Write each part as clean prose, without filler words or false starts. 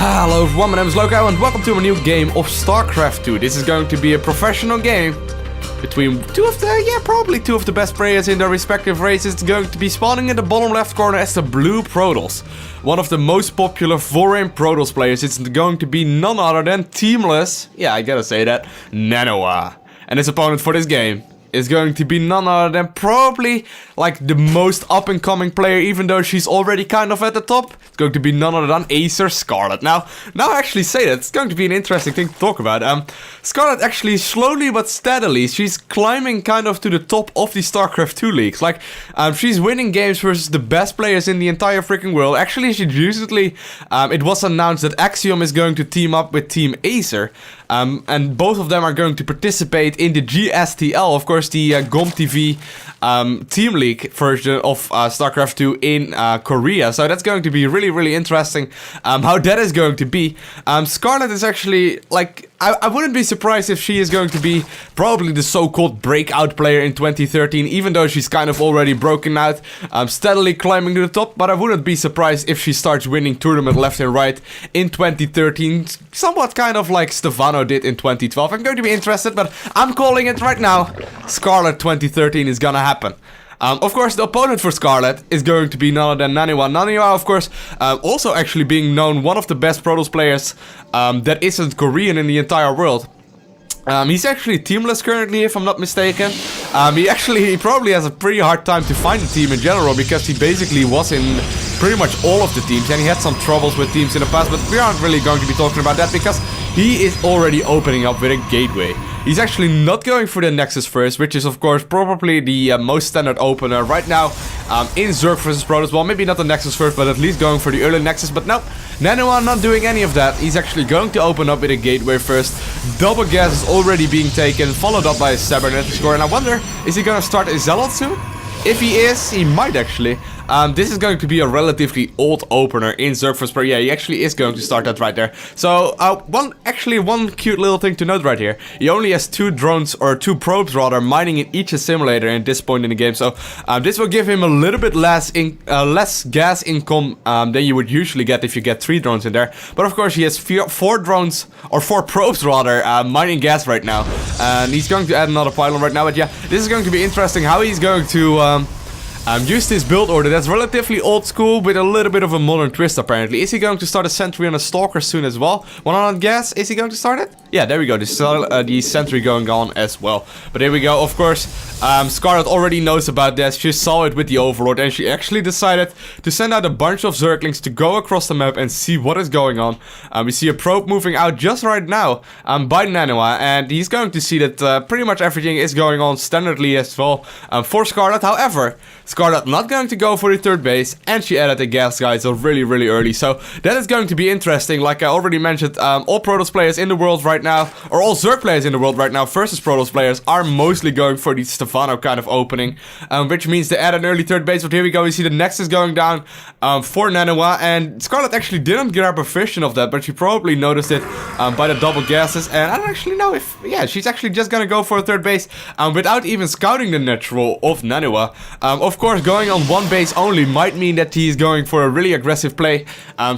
Hello everyone, my name is Loco and welcome to a new game of StarCraft 2. This is going to be a professional game between probably two of the best players in their respective races. It's going to be spawning in the bottom left corner as the Blue Protoss. One of the most popular foreign Protoss players. It's going to be none other than teamless, yeah, I gotta say that, NaNiwa. And his opponent for this game is going to be none other than probably like the most up-and-coming player, even though she's already kind of at the top. It's going to be none other than Acer Scarlett. Now I actually say that, it's going to be an interesting thing to talk about. Scarlett actually slowly but steadily, she's climbing kind of to the top of the StarCraft 2 leagues. Like, she's winning games versus the best players in the entire freaking world. Actually, she recently, it was announced that Axiom is going to team up with Team Acer. And both of them are going to participate in the GSTL, of course, the GomTV Team League version of StarCraft 2 in Korea. So that's going to be really interesting how that is going to be. Scarlett is actually, like, I wouldn't be surprised if she is going to be probably the so-called breakout player in 2013, even though she's kind of already broken out, steadily climbing to the top. But I wouldn't be surprised if she starts winning tournament left and right in 2013, somewhat kind of like Stefano did in 2012. I'm going to be interested, but I'm calling it right now. Scarlett 2013 is gonna happen. Of course, the opponent for Scarlett is going to be none other than NaNiwa. NaNiwa, of course, also actually being known one of the best Protoss players that isn't Korean in the entire world. He's actually teamless currently, if I'm not mistaken. He probably has a pretty hard time to find a team in general, because he basically was in pretty much all of the teams, and he had some troubles with teams in the past, but we aren't really going to be talking about that, because he is already opening up with a gateway. He's actually not going for the Nexus first, which is of course probably the most standard opener right now in Zerg vs Protoss. Well, maybe not the Nexus first, but at least going for the early Nexus. But no, NaNiwa not doing any of that. He's actually going to open up with a gateway first. Double gas is already being taken, followed up by a cybernetic score. And I wonder, is he going to start a Zealot soon? If he is, he might actually. This is going to be a relatively old opener in Zerg vs Pro. Yeah, he actually is going to start that right there. So, one cute little thing to note right here. He only has two drones, or two probes rather, mining in each assimilator at this point in the game. So, this will give him a little bit less gas income than you would usually get if you get 3 drones in there. But of course, he has 4 drones, or 4 probes rather, mining gas right now. And he's going to add another pylon right now. But yeah, this is going to be interesting how he's going to use this build order that's relatively old school with a little bit of a modern twist apparently. Is he going to start a sentry on a stalker soon as well? 100 gas, is he going to start it? Yeah, there we go, the sentry going on as well. But here we go, of course, Scarlett already knows about this. She saw it with the Overlord and she actually decided to send out a bunch of Zerglings to go across the map and see what is going on. We see a probe moving out just right now by NaNiwa, and he's going to see that pretty much everything is going on standardly as well for Scarlett. However, Scarlett not going to go for the third base, and she added the gas guys really early. So that is going to be interesting. Like I already mentioned, all Protoss players in the world right now, or all Zerg players in the world right now versus Protoss players are mostly going for the Stefano kind of opening, which means they add an early third base. But here we go, we see the Nexus going down for NaNiwa, and Scarlett actually didn't grab a vision of that, but she probably noticed it by the double gases, and I don't actually know if, yeah, she's actually just gonna go for a third base without even scouting the natural of NaNiwa. Of course, going on one base only might mean that he's going for a really aggressive play,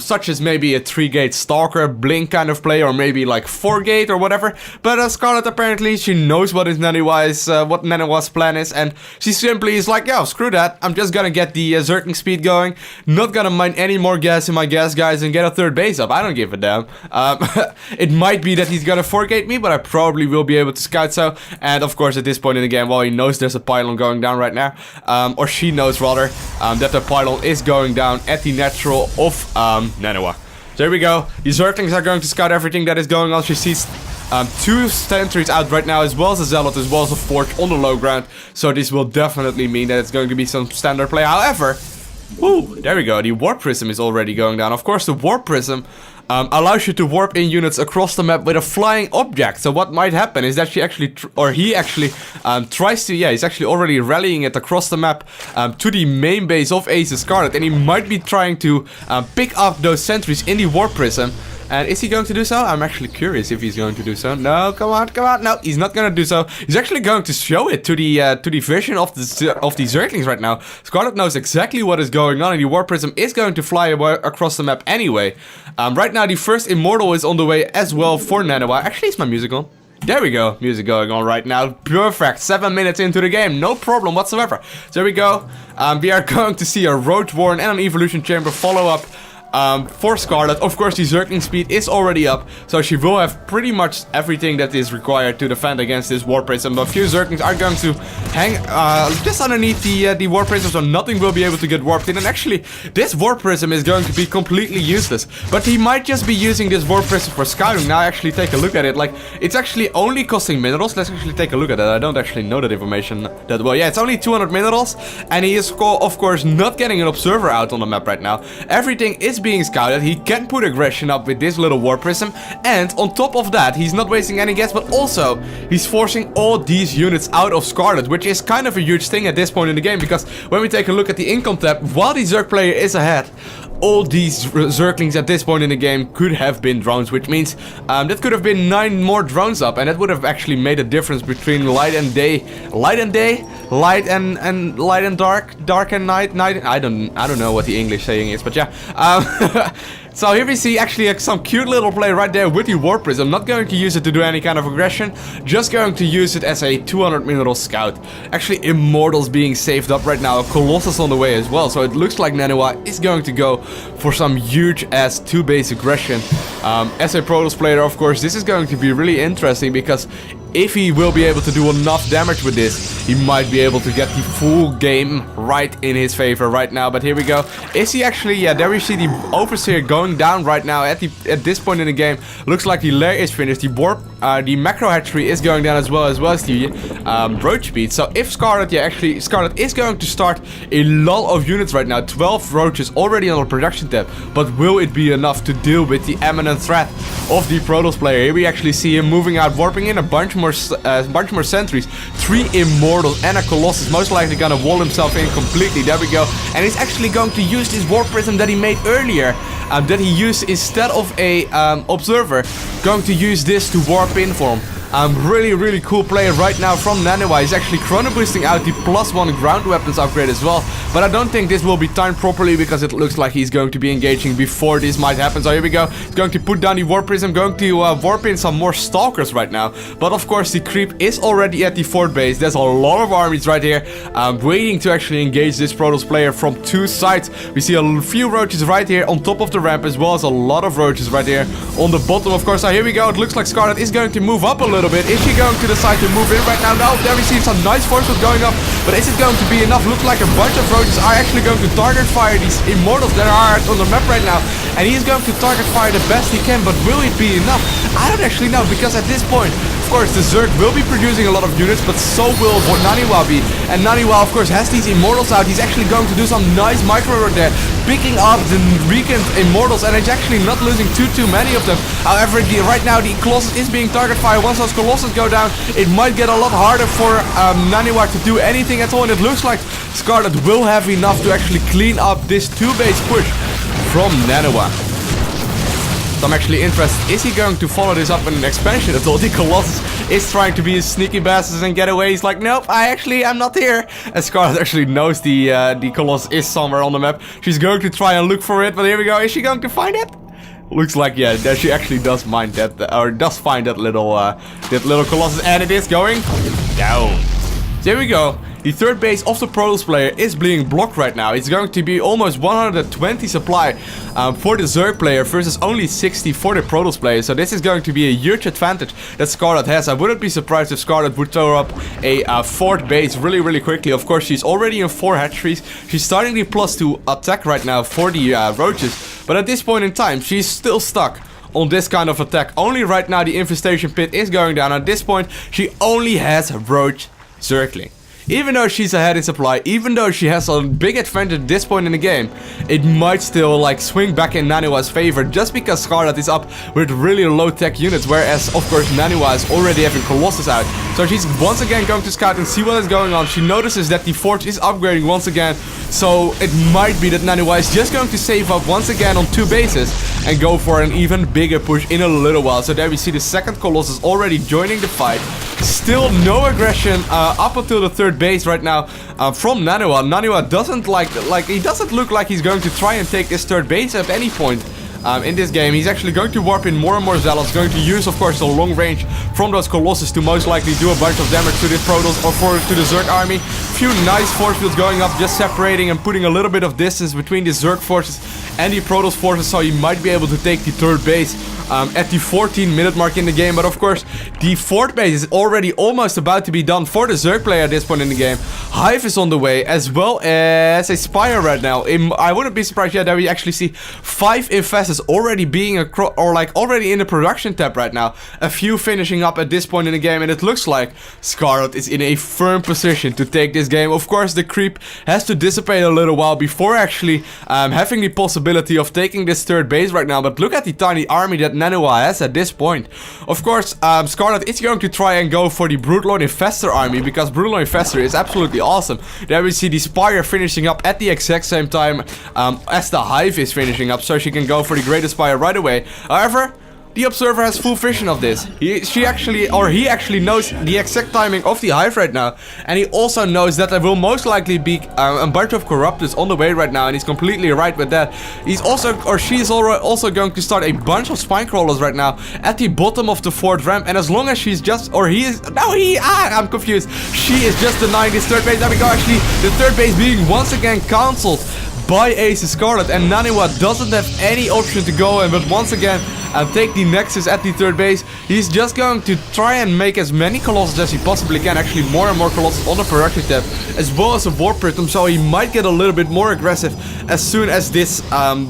such as maybe a 3-gate Stalker Blink kind of play, or maybe like 4-gate or whatever. But Scarlett apparently, she knows what NaNiwa's plan is, and she simply is like, yo, screw that, I'm just gonna get the Zergling speed going, not gonna mine any more gas in my gas guys and get a third base up. I don't give a damn. It might be that he's gonna 4-gate me, but I probably will be able to scout so. And of course, at this point in the game, well, he knows there's a pylon going down right now, or she knows rather, that the pylon is going down at the natural of NaNiwa. So there we go. The Zerglings are going to scout everything that is going on. She sees 2 sentries out right now, as well as a Zealot, as well as a Forge on the low ground. So this will definitely mean that it's going to be some standard play. However, ooh, there we go. The Warp Prism is already going down. Of course, the Warp Prism allows you to warp in units across the map with a flying object. So what might happen is that he actually tries to, yeah, he's actually already rallying it across the map to the main base of Acer Scarlett, and he might be trying to pick up those sentries in the Warp Prism And is he going to do so? I'm actually curious if he's going to do so. No, come on, come on. No, he's not going to do so. He's actually going to show it to the vision of the Zerglings right now. Scarlett knows exactly what is going on, and the Warp Prism is going to fly across the map anyway. Right now, the first Immortal is on the way as well for NaNiwa. Actually, is my music on? There we go. Music going on right now. Perfect. 7 minutes into the game. No problem whatsoever. So there we go. We are going to see a Roach Warren and an Evolution Chamber follow up. For Scarlett. Of course, the Zergling speed is already up, so she will have pretty much everything that is required to defend against this Warp Prism. But a few Zerglings are going to hang just underneath the Warp Prism, so nothing will be able to get warped in. And actually, this Warp Prism is going to be completely useless. But he might just be using this Warp Prism for scouting. Now, actually, take a look at it. Like, it's actually only costing minerals. Let's actually take a look at that. I don't actually know that information that well. Yeah, it's only 200 minerals, and he is, of course, not getting an observer out on the map right now. Everything is being scouted. He can put aggression up with this little Warp Prism, and on top of that, he's not wasting any gas, but also he's forcing all these units out of Scarlett, which is kind of a huge thing at this point in the game, because when we take a look at the income tab, while the Zerg player is ahead, all these Zerglings at this point in the game could have been drones, which means that could have been 9 more drones up, and that would have actually made a difference between light and day, light and day, light and light and dark, dark and night, night. I don't know what the English saying is, but yeah. So here we see actually some cute little play right there with the Warp Prism. Not going to use it to do any kind of aggression, just going to use it as a 200 mineral scout. Actually, Immortals being saved up right now, a Colossus on the way as well. So it looks like NaNiwa is going to go for some huge ass 2-base aggression. As a Protoss player, of course, this is going to be really interesting, because if he will be able to do enough damage with this, he might be able to get the full game right in his favor right now. But here we go. Is he actually? Yeah, there we see the Overseer going down right now at this point in the game. Looks like the lair is finished. The macro hatchery is going down as well as the roach speed. So if Scarlett, yeah, actually Scarlett is going to start a lot of units right now. 12 roaches already on the production tab. But will it be enough to deal with the imminent threat of the Protoss player? Here we actually see him moving out, warping in a bunch more sentries, 3 Immortals and a Colossus, most likely gonna wall himself in completely. There we go. And he's actually going to use this Warp Prism that he made earlier, that he used instead of a observer, going to use this to warp in for him. Really cool play right now from NaNiwa. He's actually chrono boosting out the +1 ground weapons upgrade as well. But I don't think this will be timed properly, because it looks like he's going to be engaging before this might happen. So here we go. He's going to put down the Warp Prism, going to warp in some more Stalkers right now. But of course, the creep is already at the fort base. There's a lot of armies right here waiting to actually engage this Protoss player from 2 sides. We see a few roaches right here on top of the ramp, as well as a lot of roaches right here on the bottom, of course. So here we go. It looks like Scarlett is going to move up a little bit. Is she going to decide to move in right now? No, there we see some nice force going up, but is it going to be enough? Looks like a bunch of roaches are actually going to target fire these Immortals that are on the map right now, and he's going to target fire the best he can, but will it be enough? I don't actually know, because at this point, of course, the Zerg will be producing a lot of units, but so will NaNiwa be. And NaNiwa, of course, has these Immortals out. He's actually going to do some nice micro right there, picking up the weakened Immortals, and he's actually not losing too many of them. However, right now the Colossus is being target fire. Once those Colossus go down, it might get a lot harder for NaNiwa to do anything at all, and it looks like Scarlett will have enough to actually clean up this 2-base push from NaNiwa. So I'm actually interested, is he going to follow this up in an expansion at all? The Colossus is trying to be a sneaky bastard and get away. He's like, nope, I'm not here. And Scarlett actually knows the Colossus is somewhere on the map. She's going to try and look for it, but here we go. Is she going to find it? Looks like, yeah, that she actually does find that little Colossus, and it is going down. There we go. The 3rd base of the Protoss player is being blocked right now. It's going to be almost 120 supply for the Zerg player versus only 60 for the Protoss player. So this is going to be a huge advantage that Scarlett has. I wouldn't be surprised if Scarlett would throw up a 4th base really quickly. Of course, she's already in 4 hatcheries. She's starting the +2 attack right now for the roaches. But at this point in time, she's still stuck on this kind of attack. Only right now the infestation pit is going down. At this point, she only has roach Zergling. even though she's ahead in supply, even though she has a big advantage at this point in the game, it might still like swing back in NaNiwa's favor just because Scarlett is up with really low tech units, whereas of course NaNiwa is already having Colossus out. So she's once again going to scout and see what is going on. She notices that the forge is upgrading once again, so it might be that NaNiwa is just going to save up once again on 2 bases and go for an even bigger push in a little while. So there we see the second Colossus already joining the fight. Still no aggression up until the 3rd base right now from NaNiwa. NaNiwa doesn't he doesn't look like he's going to try and take this 3rd base at any point. In this game, he's actually going to warp in more and more Zealots, going to use, of course, the long range from those Colossus to most likely do a bunch of damage to the Protoss or to the Zerg army. Few nice force fields going up, just separating and putting a little bit of distance between the Zerg forces and the Protoss forces, so he might be able to take the 3rd base at the 14-minute mark in the game. But of course, the 4th base is already almost about to be done for the Zerg player at this point in the game. Hive is on the way, as well as a Spire right now. I wouldn't be surprised yet that we actually see 5 Infestors already being already in the production tab right now. A few finishing up at this point in the game, and it looks like Scarlett is in a firm position to take this game. Of course, the creep has to dissipate a little while before actually having the possibility of taking this 3rd base right now. But look at the tiny army that NaNiwa has at this point. Of course, Scarlett is going to try and go for the Broodlord Infestor army, because Broodlord Infestor is absolutely awesome. There we see the Spire finishing up at the exact same time as the Hive is finishing up, so she can go for the Greatest Spire right away. However, the Observer has full vision of this. He actually knows the exact timing of the Hive right now. And he also knows that there will most likely be a bunch of Corruptors on the way right now. And he's completely right with that. She's also going to start a bunch of Spine Crawlers right now at the bottom of the 4th ramp. And as long as she's just, I'm confused. She is just denying this 3rd base. There we go, actually, the 3rd base being once again cancelled by Acer Scarlett, and NaNiwa doesn't have any option to go in, but once again take the Nexus at the 3rd base. He's just going to try and make as many Colossus as he possibly can, actually more and more Colossus on the production tab, as well as a Warp Prism, so he might get a little bit more aggressive as soon as this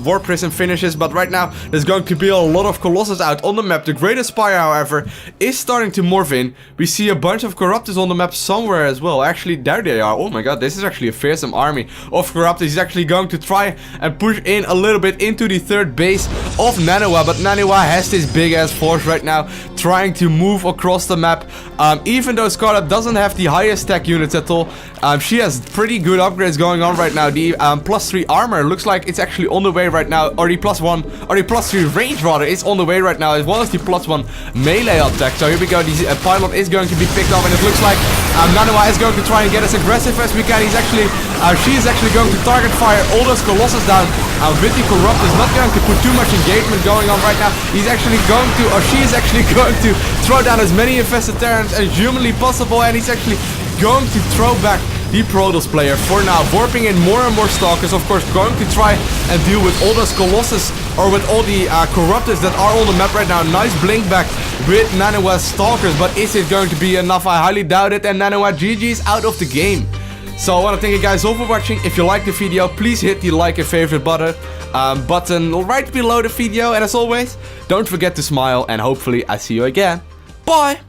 Warp Prism finishes. But right now there's going to be a lot of Colossus out on the map. The Greatest Spire, however, is starting to morph in. We see a bunch of Corruptors on the map somewhere as well. Actually, there they are. Oh my god, this is actually a fearsome army of Corruptors. He's actually going to try and push in a little bit into the 3rd base of NaNiwa, but NaNiwa has this big ass force right now trying to move across the map. Even though Scarlett doesn't have the highest tech units at all, she has pretty good upgrades going on right now. The +3 armor looks like it's actually on the way right now, or the +1, or the +3 range rather, is on the way right now, as well as the +1 melee attack. So here we go, the pylon is going to be picked up, and it looks like NaNiwa is going to try and get as aggressive as we can. She is actually going to target fire all those Colossus down with the Corruptors, not going to put too much engagement going on right now. She is actually going to throw down as many infested Terrans as humanly possible, and he's actually going to throw back the Protoss player for now, warping in more and more Stalkers, of course, going to try and deal with all those Colossus, or with all the Corruptors that are on the map right now. Nice blink back with NaNiwa's Stalkers, but is it going to be enough? I highly doubt it, and NaNiwa GG is out of the game. So I want to thank you guys all for watching. If you liked the video, please hit the like and favorite button right below the video, and as always, don't forget to smile, and hopefully I see you again. Bye!